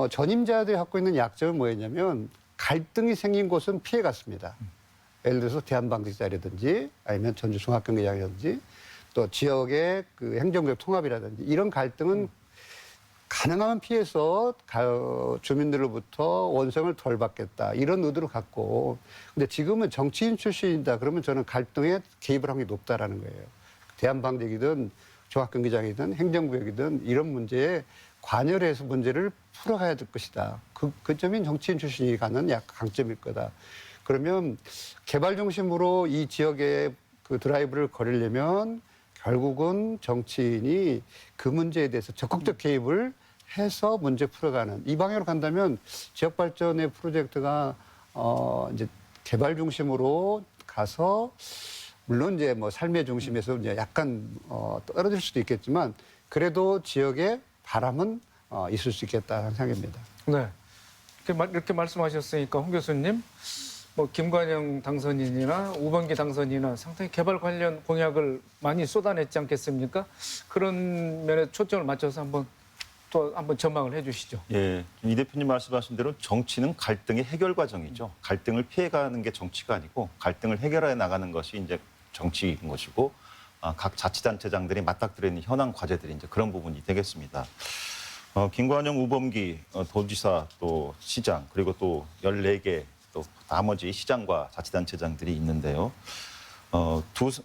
전임자들이 갖고 있는 약점은 뭐였냐면 갈등이 생긴 곳은 피해갔습니다. 예를 들어서 대한방직자라든지 아니면 전주 종합경기장이라든지 또 지역의 그 행정적 통합이라든지 이런 갈등은 가능하면 피해서 주민들로부터 원성을 덜 받겠다 이런 의도를 갖고 근데 지금은 정치인 출신이다 그러면 저는 갈등에 개입을 한 게 높다라는 거예요. 대한방직이든 종합경기장이든 행정구역이든 이런 문제에 관여를 해서 문제를 풀어가야 될 것이다. 그 점이 정치인 출신이 가는 강점일 거다. 그러면 개발 중심으로 이 지역에 그 드라이브를 걸으려면 결국은 정치인이 그 문제에 대해서 적극적 개입을 해서 문제 풀어가는 이 방향으로 간다면 지역 발전의 프로젝트가 이제 개발 중심으로 가서 물론 이제 뭐 삶의 중심에서 이제 약간 떨어질 수도 있겠지만 그래도 지역에 바람은 있을 수 있겠다는 생각입니다. 네, 이렇게 말씀하셨으니까 홍 교수님, 뭐 김관영 당선인이나 우범기 당선인이나 상당히 개발 관련 공약을 많이 쏟아냈지 않겠습니까? 그런 면에 초점을 맞춰서 한번 전망을 해주시죠. 예, 이 대표님 말씀하신 대로 정치는 갈등의 해결 과정이죠. 갈등을 피해가는 게 정치가 아니고 갈등을 해결해 나가는 것이 이제 정치인 것이고 각 자치단체장들이 맞닥뜨려 있는 현안 과제들이 이제 그런 부분이 되겠습니다. 김관영, 우범기 도지사 또 시장 그리고 또 14개 또 나머지 시장과 자치단체장들이 있는데요.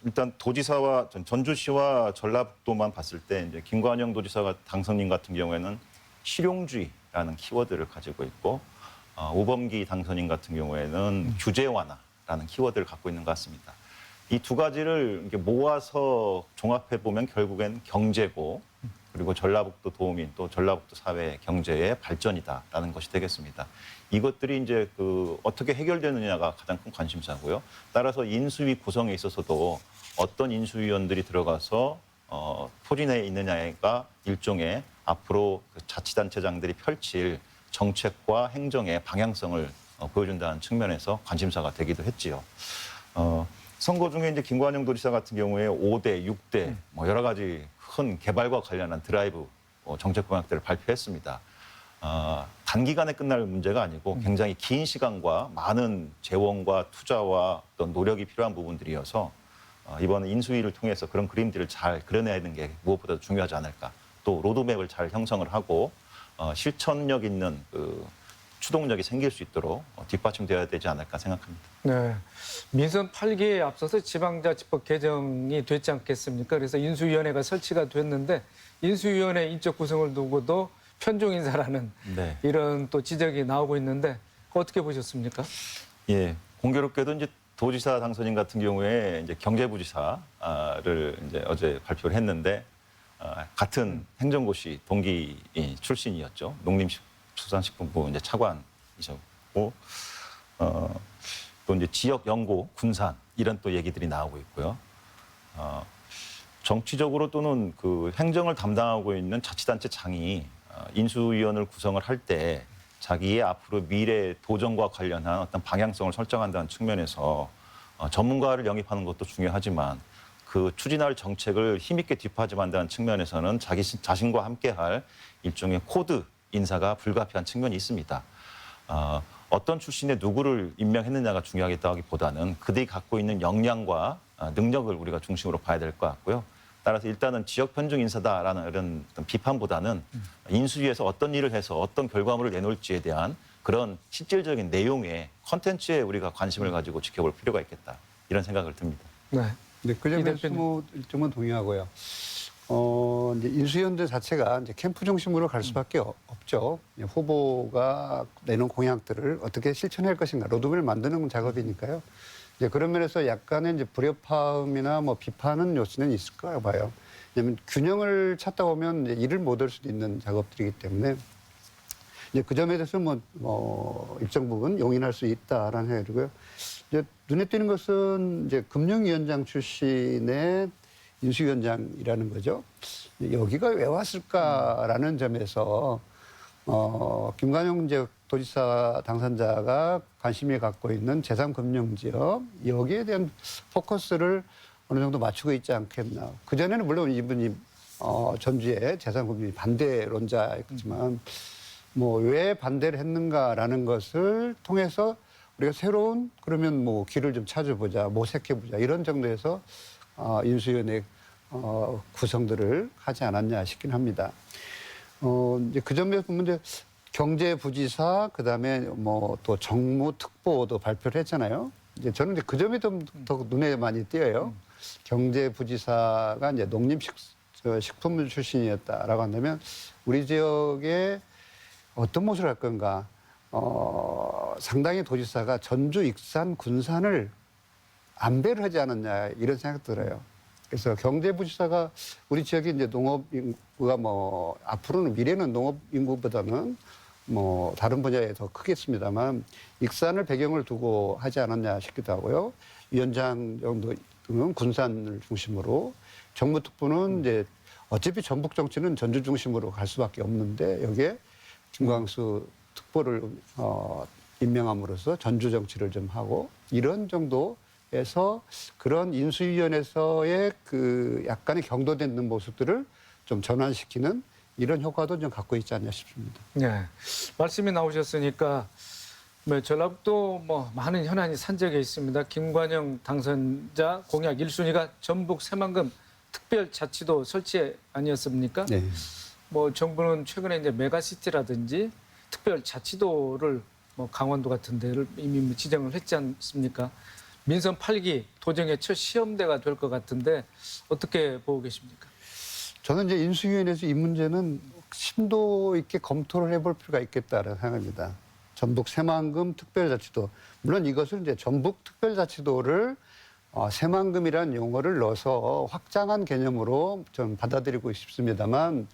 일단 도지사와 전주시와 전라북도만 봤을 때 이제 김관영 도지사가 당선인 같은 경우에는 실용주의라는 키워드를 가지고 있고 우범기 당선인 같은 경우에는 규제 완화라는 키워드를 갖고 있는 것 같습니다. 이 두 가지를 이렇게 모아서 종합해 보면 결국엔 경제고 그리고 전라북도 도민 또 전라북도 사회 경제의 발전이다라는 것이 되겠습니다. 이것들이 이제 어떻게 해결되느냐가 가장 큰 관심사고요. 따라서 인수위 구성에 있어서도 어떤 인수위원들이 들어가서 포진해 있느냐가 일종의 앞으로 그 자치단체장들이 펼칠 정책과 행정의 방향성을 보여준다는 측면에서 관심사가 되기도 했지요. 선거 중에 이제 김관영 도지사 같은 경우에 5대, 6대 뭐 여러 가지 큰 개발과 관련한 드라이브 정책 공약들을 발표했습니다. 단기간에 끝날 문제가 아니고 굉장히 긴 시간과 많은 재원과 투자와 어떤 노력이 필요한 부분들이어서 이번 인수위를 통해서 그런 그림들을 잘 그려내는 게 무엇보다도 중요하지 않을까. 또 로드맵을 잘 형성을 하고 실천력 있는 추동력이 생길 수 있도록 뒷받침되어야 되지 않을까 생각합니다. 네. 민선 8기에 앞서서 지방자치법 개정이 됐지 않겠습니까? 그래서 인수위원회가 설치가 됐는데 인수위원회 인적 구성을 두고도 편중 인사라는 네. 이런 또 지적이 나오고 있는데 어떻게 보셨습니까? 예, 공교롭게도 이제 도지사 당선인 같은 경우에 이제 경제부지사를 이제 어제 발표를 했는데 같은 행정고시 동기 출신이었죠. 농림수산식품부 이제 차관이셨고 또 이제 지역 연고 군산 이런 또 얘기들이 나오고 있고요. 정치적으로 또는 그 행정을 담당하고 있는 자치단체 장이 인수위원을 구성을 할 때 자기의 앞으로 미래 도전과 관련한 어떤 방향성을 설정한다는 측면에서 전문가를 영입하는 것도 중요하지만 그 추진할 정책을 힘있게 뒷받침한다는 측면에서는 자기 자신과 함께할 일종의 코드 인사가 불가피한 측면이 있습니다. 어떤 출신의 누구를 임명했느냐가 중요하겠다기보다는 그들이 갖고 있는 역량과 능력을 우리가 중심으로 봐야 될 것 같고요. 따라서 일단은 지역 편중 인사다라는 이런 어떤 비판보다는 인수위에서 어떤 일을 해서 어떤 결과물을 내놓을지에 대한 그런 실질적인 내용의 컨텐츠에 우리가 관심을 가지고 지켜볼 필요가 있겠다 이런 생각을 듭니다. 네. 네, 그 점에서 뭐 일정은 동의하고요. 이제 인수위원들 자체가 이제 캠프 중심으로 갈 수밖에 없죠. 후보가 내놓은 공약들을 어떻게 실천할 것인가 로드맵을 만드는 작업이니까요. 이제 그런 면에서 약간의 이제 불협화음이나 뭐 비판은 요소는 있을 거라고 봐요. 왜냐하면 균형을 찾다 보면 이제 일을 못 할 수도 있는 작업들이기 때문에 이제 그 점에 대해서 뭐 일정 부분 용인할 수 있다라는 생각이 들고요. 이제 눈에 띄는 것은 이제 금융위원장 출신의 인수위원장이라는 거죠. 여기가 왜 왔을까라는 점에서 김관영 이제 도지사 당선자가 관심이 갖고 있는 제3금융지역 여기에 대한 포커스를 어느 정도 맞추고 있지 않겠나. 그전에는 물론 이분이 전주의 제3금융 반대론자였지만 뭐 왜 반대를 했는가라는 것을 통해서 우리가 새로운 그러면 뭐 길을 좀 찾아보자, 모색해보자 이런 정도에서 인수위원회 구성들을 하지 않았냐 싶긴 합니다. 이제 그 점에서 보면 이제 경제부지사 그다음에 뭐 또 정무특보도 발표를 했잖아요. 이제 저는 이제 그 점이 좀 더 눈에 많이 띄어요. 경제부지사가 이제 농림식품 출신이었다라고 한다면 우리 지역에 어떤 모습을 할 건가? 상당히 도지사가 전주, 익산, 군산을 안배를 하지 않았냐 이런 생각 들어요. 그래서 경제부지사가 우리 지역이 이제 농업 인구가 뭐 앞으로는 미래는 농업 인구보다는 뭐 다른 분야에 더 크겠습니다만 익산을 배경을 두고 하지 않았냐 싶기도 하고요. 위원장 정도는 군산을 중심으로 정무특보는 이제 어차피 전북 정치는 전주 중심으로 갈 수밖에 없는데 여기에 김광수 특보를 임명함으로써 전주 정치를 좀 하고 이런 정도에서 그런 인수위원회에서의 그 약간의 경도되는 모습들을 좀 전환시키는 이런 효과도 좀 갖고 있지 않냐 싶습니다. 네. 말씀이 나오셨으니까 뭐 전라북도 뭐 많은 현안이 산적해 있습니다. 김관영 당선자 공약 1순위가 전북 새만금 특별자치도 설치 아니었습니까? 네. 뭐 정부는 최근에 이제 메가시티라든지 특별자치도를 뭐 강원도 같은 데를 이미 지정을 했지 않습니까? 민선 8기 도정의 첫 시험대가 될 것 같은데 어떻게 보고 계십니까? 저는 이제 인수위원회에서 이 문제는 심도 있게 검토를 해볼 필요가 있겠다는 생각입니다. 전북 새만금 특별자치도 물론 이것을 이제 전북 특별자치도를 새만금이라는 용어를 넣어서 확장한 개념으로 좀 받아들이고 싶습니다만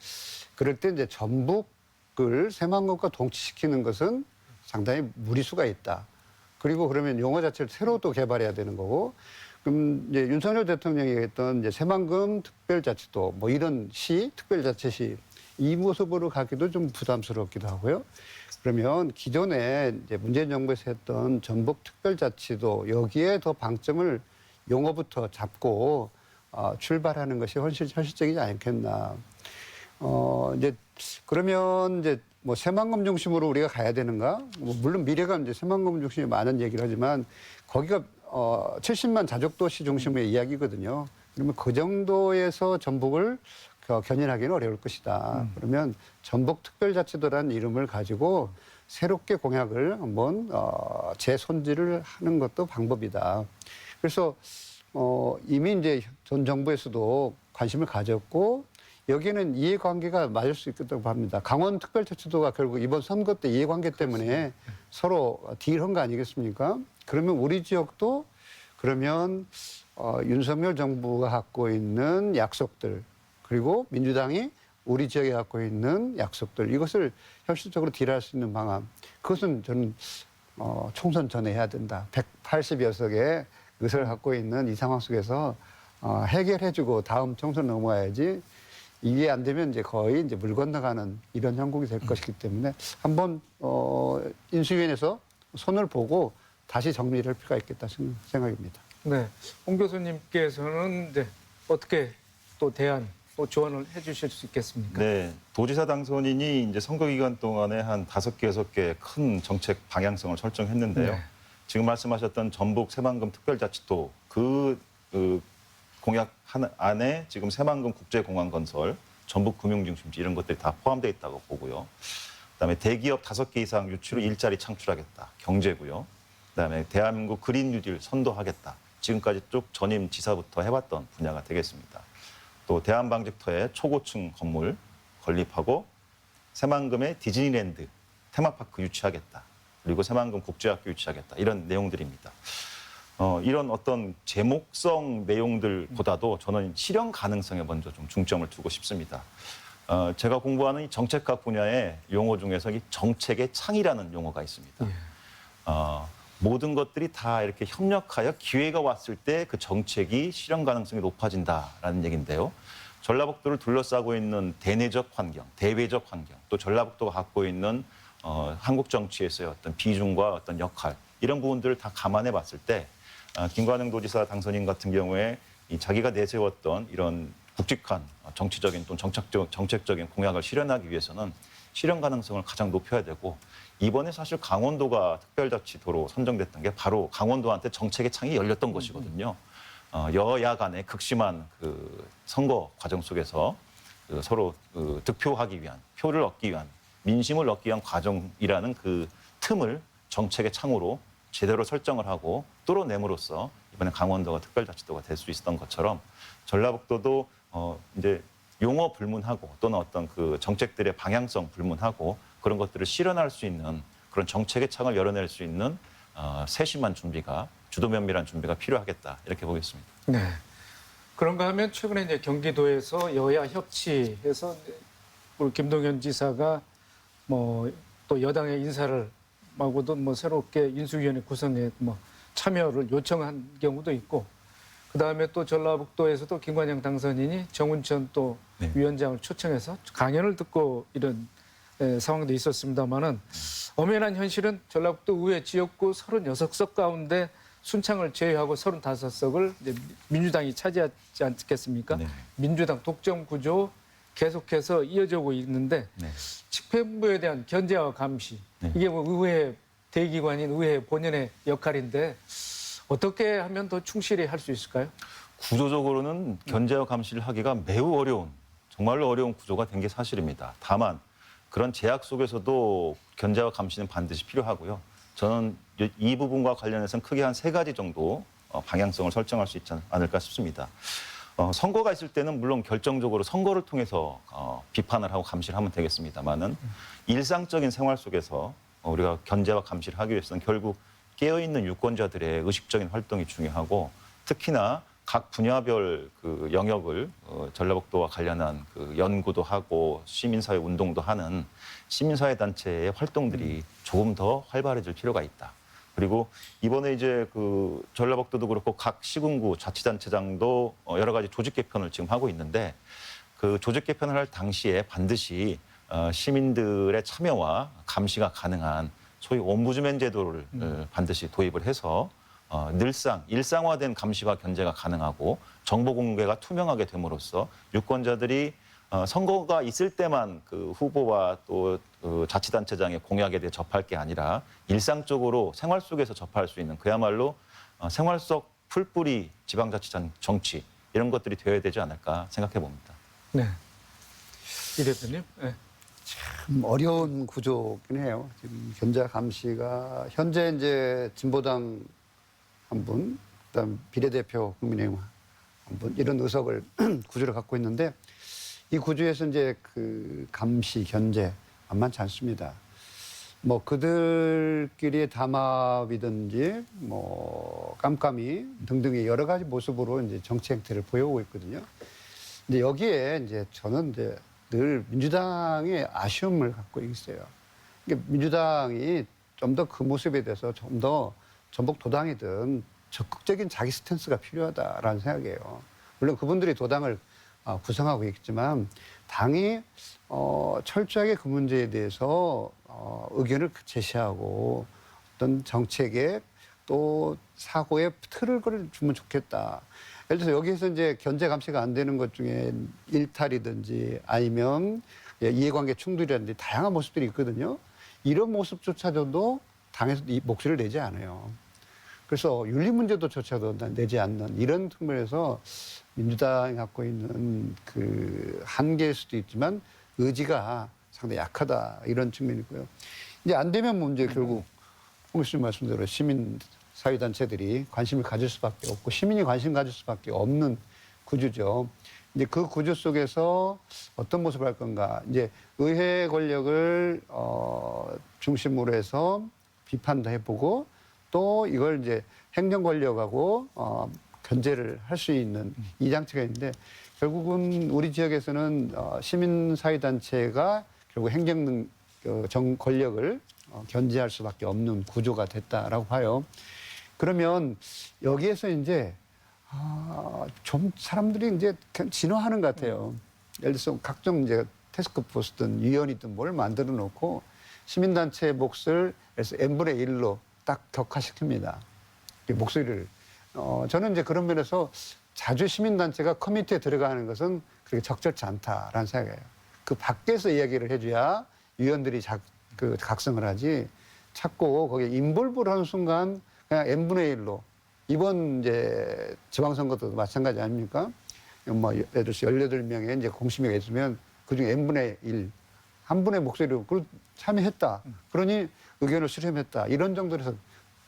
그럴 때 이제 전북을 새만금과 동치시키는 것은 상당히 무리수가 있다. 그리고 그러면 용어 자체를 새로 또 개발해야 되는 거고 그럼 이제 윤석열 대통령이 했던 이제 새만금 특별자치도 뭐 이런 시, 특별자치시 이 모습으로 가기도 좀 부담스럽기도 하고요. 그러면 기존에 이제 문재인 정부에서 했던 전북 특별자치도 여기에 더 방점을 용어부터 잡고 출발하는 것이 훨씬 현실적이지 않겠나. 이제 그러면 이제 뭐 새만금 중심으로 우리가 가야 되는가? 뭐 물론 미래가 이제 새만금 중심이 많은 얘기를 하지만 거기가 70만 자족도시 중심의 이야기거든요. 그러면 그 정도에서 전북을 견인하기는 어려울 것이다. 그러면 전북특별자치도라는 이름을 가지고 새롭게 공약을 한번 재손질을 하는 것도 방법이다. 그래서 이미 이제 전 정부에서도 관심을 가졌고 여기에는 이해관계가 맞을 수 있다고 봅니다. 강원특별자치도가 결국 이번 선거 때 이해관계 때문에 서로 딜한 거 아니겠습니까? 그러면 우리 지역도 그러면 윤석열 정부가 갖고 있는 약속들 그리고 민주당이 우리 지역에 갖고 있는 약속들 이것을 현실적으로 딜할 수 있는 방안 그것은 저는 총선 전에 해야 된다. 180여 석의 의석을 갖고 있는 이 상황 속에서 해결해주고 다음 총선 넘어가야지 이게 안 되면 이제 거의 이제 물 건너가는 이런 형국이 될 것이기 때문에 한번 인수위원회에서 손을 보고 다시 정리를 할 필요가 있겠다 생각입니다. 네, 홍 교수님께서는 이제 어떻게 또 대안, 또 조언을 해주실 수 있겠습니까? 네, 도지사 당선인이 이제 선거 기간 동안에 한 5개, 6개 큰 정책 방향성을 설정했는데요. 네. 지금 말씀하셨던 전북 새만금 특별자치도 그 공약 안에 지금 새만금 국제공항 건설, 전북 금융중심지 이런 것들이 다 포함되어 있다고 보고요. 그다음에 대기업 5개 이상 유치로 일자리 창출하겠다. 경제고요. 그다음에 대한민국 그린 뉴딜 선도하겠다. 지금까지 쭉 전임 지사부터 해왔던 분야가 되겠습니다. 또 대한방직터의 초고층 건물 건립하고 새만금의 디즈니랜드 테마파크 유치하겠다. 그리고 새만금 국제학교 유치하겠다. 이런 내용들입니다. 이런 어떤 제목성 내용들보다도 저는 실현 가능성에 먼저 좀 중점을 두고 싶습니다. 제가 공부하는 이 정책학 분야의 용어 중에서 이 정책의 창이라는 용어가 있습니다. 모든 것들이 다 이렇게 협력하여 기회가 왔을 때 그 정책이 실현 가능성이 높아진다라는 얘기인데요. 전라북도를 둘러싸고 있는 대내적 환경, 대외적 환경, 또 전라북도가 갖고 있는 한국 정치에서의 어떤 비중과 어떤 역할 이런 부분들을 다 감안해 봤을 때 김관영 도지사 당선인 같은 경우에 이 자기가 내세웠던 이런 굵직한 정치적인 또는 정책적인 공약을 실현하기 위해서는 실현 가능성을 가장 높여야 되고 이번에 사실 강원도가 특별자치도로 선정됐던 게 바로 강원도한테 정책의 창이 열렸던 것이거든요. 여야 간의 극심한 그 선거 과정 속에서 서로 득표하기 위한, 표를 얻기 위한, 민심을 얻기 위한 과정이라는 그 틈을 정책의 창으로 제대로 설정을 하고 뚫어냄으로써 이번에 강원도가 특별자치도가 될 수 있었던 것처럼 전라북도도 이제 용어 불문하고 또는 어떤 그 정책들의 방향성 불문하고 그런 것들을 실현할 수 있는 그런 정책의 창을 열어낼 수 있는 세심한 준비가 주도 면밀한 준비가 필요하겠다 이렇게 보겠습니다. 네. 그런가 하면 최근에 이제 경기도에서 여야 협치해서 우리 김동연 지사가 뭐 또 여당의 인사를 하고도 뭐 새롭게 인수위원회 구성에 뭐 참여를 요청한 경우도 있고 그 다음에 또 전라북도에서도 김관영 당선인이 정운천 또 네. 위원장을 초청해서 강연을 듣고 이런 상황도 있었습니다만은 엄연한 현실은 전라북도 의회 지역구 36석 가운데 순창을 제외하고 35석을 민주당이 차지하지 않겠습니까? 네. 민주당 독점 구조 계속해서 이어져 오고 있는데 네. 집행부에 대한 견제와 감시 네. 이게 뭐 의회 대기관인 의회 본연의 역할인데 어떻게 하면 더 충실히 할 수 있을까요? 구조적으로는 견제와 감시를 하기가 매우 어려운 정말로 어려운 구조가 된 게 사실입니다. 다만 그런 제약 속에서도 견제와 감시는 반드시 필요하고요. 저는 이 부분과 관련해서는 크게 한 3가지 정도 방향성을 설정할 수 있지 않을까 싶습니다. 선거가 있을 때는 물론 결정적으로 선거를 통해서 비판을 하고 감시를 하면 되겠습니다만은 일상적인 생활 속에서 우리가 견제와 감시를 하기 위해서는 결국 깨어있는 유권자들의 의식적인 활동이 중요하고 특히나 각 분야별 그 영역을 전라북도와 관련한 그 연구도 하고 시민사회 운동도 하는 시민사회 단체의 활동들이 조금 더 활발해질 필요가 있다. 그리고 이번에 이제 그 전라북도도 그렇고 각 시군구 자치단체장도 여러 가지 조직 개편을 지금 하고 있는데 그 조직 개편을 할 당시에 반드시 시민들의 참여와 감시가 가능한 소위 옴부즈맨 제도를 반드시 도입을 해서 늘상 일상화된 감시와 견제가 가능하고 정보 공개가 투명하게 됨으로써 유권자들이 선거가 있을 때만 그 후보와 또 그 자치단체장의 공약에 대해 접할 게 아니라 일상적으로 생활 속에서 접할 수 있는 그야말로 생활 속 풀뿌리 지방자치장 정치 이런 것들이 되어야 되지 않을까 생각해 봅니다. 네. 이 대표님. 네. 어려운 구조긴 해요. 지금 견제 감시가 현재 이제 진보당 한 분, 그다음 비례대표 국민의힘 한 분 이런 의석을 구조를 갖고 있는데 이 구조에서 이제 그 감시 견제 만만치 않습니다. 뭐 그들끼리의 담합이든지 뭐 깜깜이 등등의 여러 가지 모습으로 이제 정치 행태를 보여오고 있거든요. 근데 여기에 이제 저는 이제 늘 민주당의 아쉬움을 갖고 있어요. 그러니까 민주당이 좀 더 그 모습에 대해서 좀 더 전북 도당이든 적극적인 자기 스탠스가 필요하다라는 생각이에요. 물론 그분들이 도당을 구성하고 있지만 당이 철저하게 그 문제에 대해서 의견을 제시하고 어떤 정책에 또 사고의 틀을 주면 좋겠다. 예를 들어서 여기에서 이제 견제 감시가 안 되는 것 중에 일탈이든지 아니면 이해관계 충돌이라든지 다양한 모습들이 있거든요. 이런 모습조차도 당에서 이 목소리를 내지 않아요. 그래서 윤리 문제도조차도 내지 않는 이런 측면에서 민주당이 갖고 있는 그 한계일 수도 있지만 의지가 상당히 약하다 이런 측면이 있고요. 이제 안 되면 문제 결국 홍 교수님 말씀대로 시민 사회단체들이 관심을 가질 수밖에 없고 시민이 관심 가질 수밖에 없는 구조죠. 이제 그 구조 속에서 어떤 모습을 할 건가. 이제 의회 권력을 중심으로 해서 비판도 해보고 또 이걸 이제 행정 권력하고 견제를 할 수 있는 이 장치가 있는데 결국은 우리 지역에서는 시민사회단체가 결국 행정 권력을 견제할 수밖에 없는 구조가 됐다라고 봐요. 그러면 여기에서 이제 좀 사람들이 이제 진화하는 것 같아요. 예를 들어서 각종 이제 태스크포스든 위원이든 뭘 만들어 놓고 시민단체의 몫을 n분의 1로 딱 격화시킵니다. 목소리를. 저는 이제 그런 면에서 자주 시민단체가 커뮤니티에 들어가는 것은 그렇게 적절치 않다라는 생각이에요. 그 밖에서 이야기를 해줘야 위원들이 각성을 하지 자꾸 거기에 인볼브를 하는 순간 그냥 n분의 1로 이번 이제 지방선거도 마찬가지 아닙니까? 뭐 예를 들어서 18명의 이제 공시명이 있으면 그중에 n분의 1, 한 분의 목소리로 그걸 참여했다. 그러니 의견을 수렴했다. 이런 정도로 해서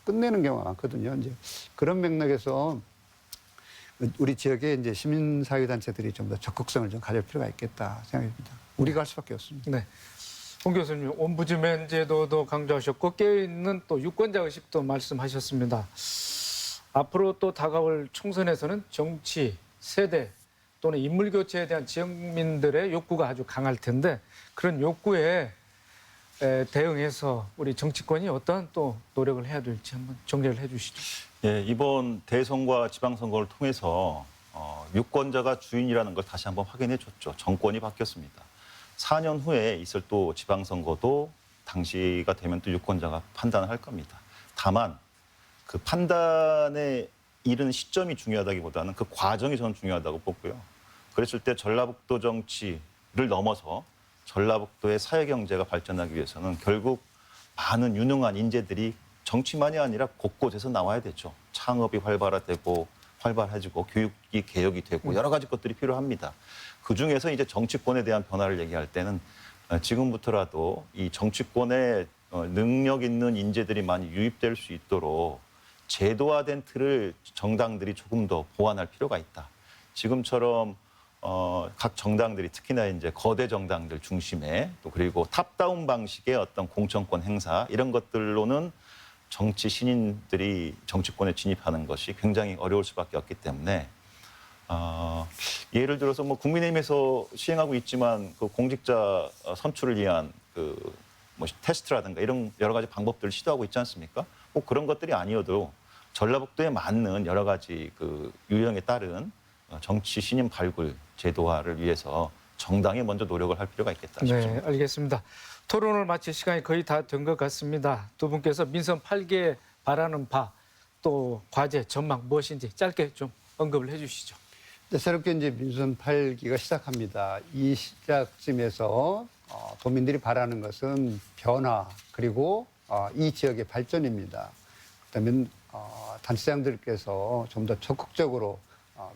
끝내는 경우가 많거든요. 이제 그런 맥락에서 우리 지역에 이제 시민사회단체들이 좀 더 적극성을 좀 가질 필요가 있겠다 생각합니다. 우리가 할 수밖에 없습니다. 네. 홍 교수님, 옴부즈맨 제도도 강조하셨고 깨어있는 또 유권자 의식도 말씀하셨습니다. 앞으로 또 다가올 총선에서는 정치, 세대 또는 인물 교체에 대한 지역민들의 욕구가 아주 강할 텐데 그런 욕구에 대응해서 우리 정치권이 어떤 또 노력을 해야 될지 한번 정리를 해 주시죠. 예, 이번 대선과 지방선거를 통해서 유권자가 주인이라는 걸 다시 한번 확인해 줬죠. 정권이 바뀌었습니다. 4년 후에 있을 또 지방선거도 당시가 되면 또 유권자가 판단을 할 겁니다. 다만 그 판단에 이른 시점이 중요하다기보다는 그 과정이 저는 중요하다고 보고요. 그랬을 때 전라북도 정치를 넘어서 전라북도의 사회경제가 발전하기 위해서는 결국 많은 유능한 인재들이 정치만이 아니라 곳곳에서 나와야 되죠. 창업이 활발해지고 교육이 개혁이 되고 여러 가지 것들이 필요합니다. 그중에서 이제 정치권에 대한 변화를 얘기할 때는 지금부터라도 이 정치권에 능력 있는 인재들이 많이 유입될 수 있도록 제도화된 틀을 정당들이 조금 더 보완할 필요가 있다. 지금처럼 각 정당들이 특히나 이제 거대 정당들 중심에 또 그리고 탑다운 방식의 어떤 공천권 행사 이런 것들로는 정치 신인들이 정치권에 진입하는 것이 굉장히 어려울 수밖에 없기 때문에 예를 들어서 뭐 국민의힘에서 시행하고 있지만 그 공직자 선출을 위한 그 뭐 테스트라든가 이런 여러 가지 방법들을 시도하고 있지 않습니까? 꼭 그런 것들이 아니어도 전라북도에 맞는 여러 가지 그 유형에 따른 정치 신임 발굴 제도화를 위해서 정당이 먼저 노력을 할 필요가 있겠다 싶습니다. 네, 알겠습니다. 토론을 마칠 시간이 거의 다 된 것 같습니다. 두 분께서 민선 8개 바라는 바, 또 과제, 전망 무엇인지 짧게 좀 언급을 해주시죠. 이제 새롭게 이제 민선 8기가 시작합니다. 이 시작쯤에서 도민들이 바라는 것은 변화 그리고 이 지역의 발전입니다. 그렇다면 단체장들께서 좀 더 적극적으로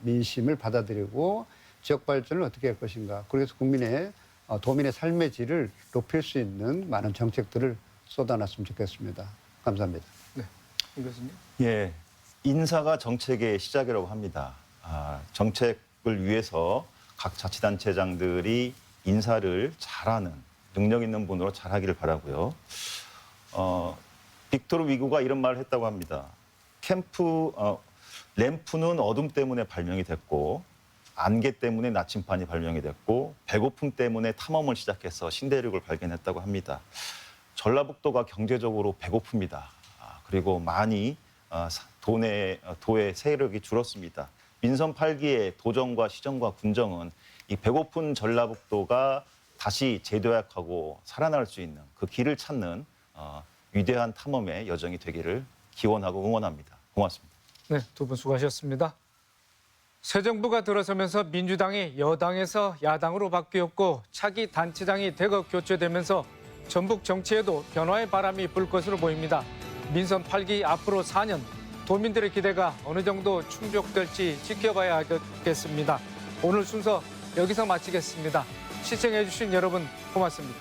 민심을 받아들이고 지역 발전을 어떻게 할 것인가. 그래서 도민의 삶의 질을 높일 수 있는 많은 정책들을 쏟아놨으면 좋겠습니다. 감사합니다. 임 교수님. 예, 인사가 정책의 시작이라고 합니다. 정책을 위해서 각 자치단체장들이 인사를 잘하는 능력 있는 분으로 잘하기를 바라고요. 빅토르 위고가 이런 말을 했다고 합니다. 램프는 어둠 때문에 발명이 됐고 안개 때문에 나침반이 발명이 됐고 배고픔 때문에 탐험을 시작해서 신대륙을 발견했다고 합니다. 전라북도가 경제적으로 배고픕니다. 그리고 많이 도의 세력이 줄었습니다. 민선 8기의 도정과 시정과 군정은 이 배고픈 전라북도가 다시 재도약하고 살아날 수 있는 그 길을 찾는 위대한 탐험의 여정이 되기를 기원하고 응원합니다. 고맙습니다. 네, 두 분 수고하셨습니다. 새 정부가 들어서면서 민주당이 여당에서 야당으로 바뀌었고 차기 단체장이 대거 교체되면서 전북 정치에도 변화의 바람이 불 것으로 보입니다. 민선 8기 앞으로 4년 도민들의 기대가 어느 정도 충족될지 지켜봐야겠습니다. 오늘 순서 여기서 마치겠습니다. 시청해주신 여러분 고맙습니다.